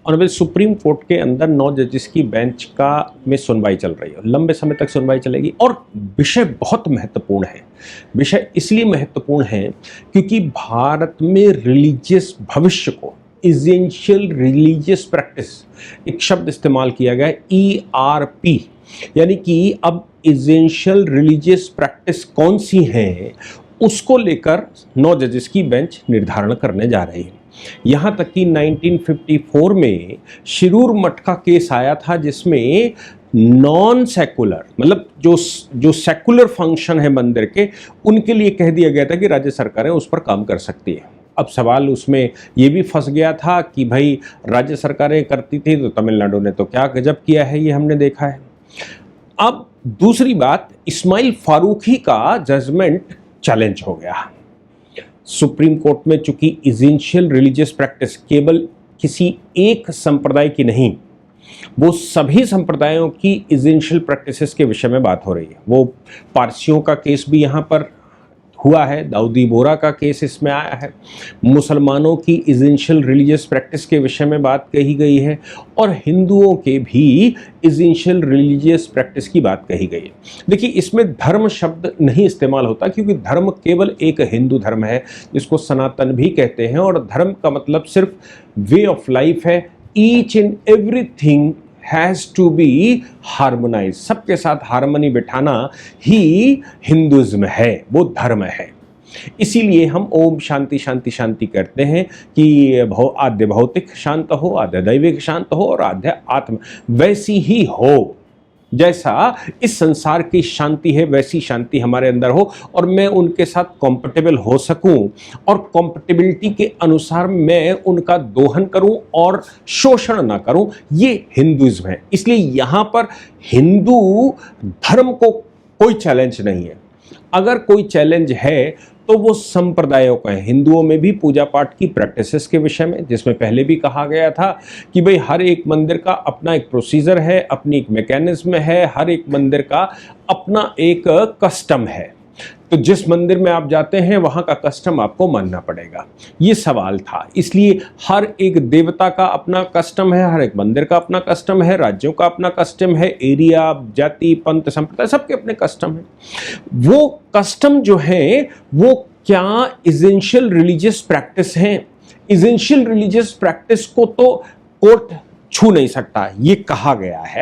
Honourable supreme court के अंदर 9 जजेस की बेंच का में सुनवाई चल रही है, लंबे समय तक सुनवाई चलेगी और विषय बहुत महत्वपूर्ण है। विषय इसलिए महत्वपूर्ण है क्योंकि भारत में रिलीजियस भविष्य को, इसेंशियल रिलीजियस प्रैक्टिस, एक शब्द इस्तेमाल किया गया है ERP, यानी कि अब इसेंशियल रिलीजियस प्रैक्टिस कौन सी है उसको लेकर 9 जजेस की बेंच निर्धारण करने जा रही है। यहाँ तक कि 1954 में शिरूर मठ का केस आया था जिसमें नॉन सेकुलर, मतलब जो सेकुलर फंक्शन है मंदिर के, उनके लिए कह दिया गया था कि राज्य सरकारें उस पर काम कर सकती है। अब सवाल उसमें ये भी फंस गया था कि भाई राज्य सरकारें करती थी तो तमिलनाडु ने तो क्या गजब किया है, ये हमने देखा है। अब दूसरी बात, इस्माइल फारूकी का जजमेंट चैलेंज हो गया सुप्रीम कोर्ट में, चूंकि इसेंशियल रिलीजियस प्रैक्टिस केवल किसी एक संप्रदाय की नहीं, वो सभी संप्रदायों की इसेंशियल प्रैक्टिसेस के विषय में बात हो रही है। वो पारसियों का केस भी यहाँ पर हुआ है, दाऊदी बोरा का केस इसमें आया है, मुसलमानों की इसेंशियल रिलीजियस प्रैक्टिस के विषय में बात कही गई है और हिंदुओं के भी इसेंशियल रिलीजियस प्रैक्टिस की बात कही गई है। देखिए, इसमें धर्म शब्द नहीं इस्तेमाल होता क्योंकि धर्म केवल एक हिंदू धर्म है जिसको सनातन भी कहते हैं, और धर्म का मतलब सिर्फ वे ऑफ लाइफ है। Each and everything has to be harmonise, सबके साथ हार्मनी बिठाना ही हिंदुज्म है, वो धर्म है। इसीलिए हम ओम शांति शांति शांति करते हैं कि आद्य भौतिक शांत हो, आद्य दैविक शांत हो और आद्य आत्म वैसी ही हो। जैसा इस संसार की शांति है वैसी शांति हमारे अंदर हो और मैं उनके साथ कंफर्टेबल हो सकूं और कंफर्टेबिलिटी के अनुसार मैं उनका दोहन करूं और शोषण ना करूं, ये हिंदुइज्म है। इसलिए यहाँ पर हिंदू धर्म को कोई चैलेंज नहीं है। अगर कोई चैलेंज है तो वो संप्रदायों का है। हिंदुओं में भी पूजा पाठ की प्रैक्टिसेस के विषय में, जिसमें पहले भी कहा गया था कि भाई हर एक मंदिर का अपना एक प्रोसीजर है, अपनी एक मैकेनिज्म है, हर एक मंदिर का अपना एक कस्टम है। तो जिस मंदिर में आप जाते हैं वहाँ का कस्टम आपको मानना पड़ेगा, ये सवाल था। इसलिए हर एक देवता का अपना कस्टम है, हर एक मंदिर का अपना कस्टम है, राज्यों का अपना कस्टम है, एरिया, जाति, पंथ, संप्रदाय, सबके अपने कस्टम है। वो कस्टम जो है वो क्या इसेंशियल रिलीजियस प्रैक्टिस है? इसेंशियल रिलीजियस प्रैक्टिस को तो कोर्ट छू नहीं सकता, ये कहा गया है।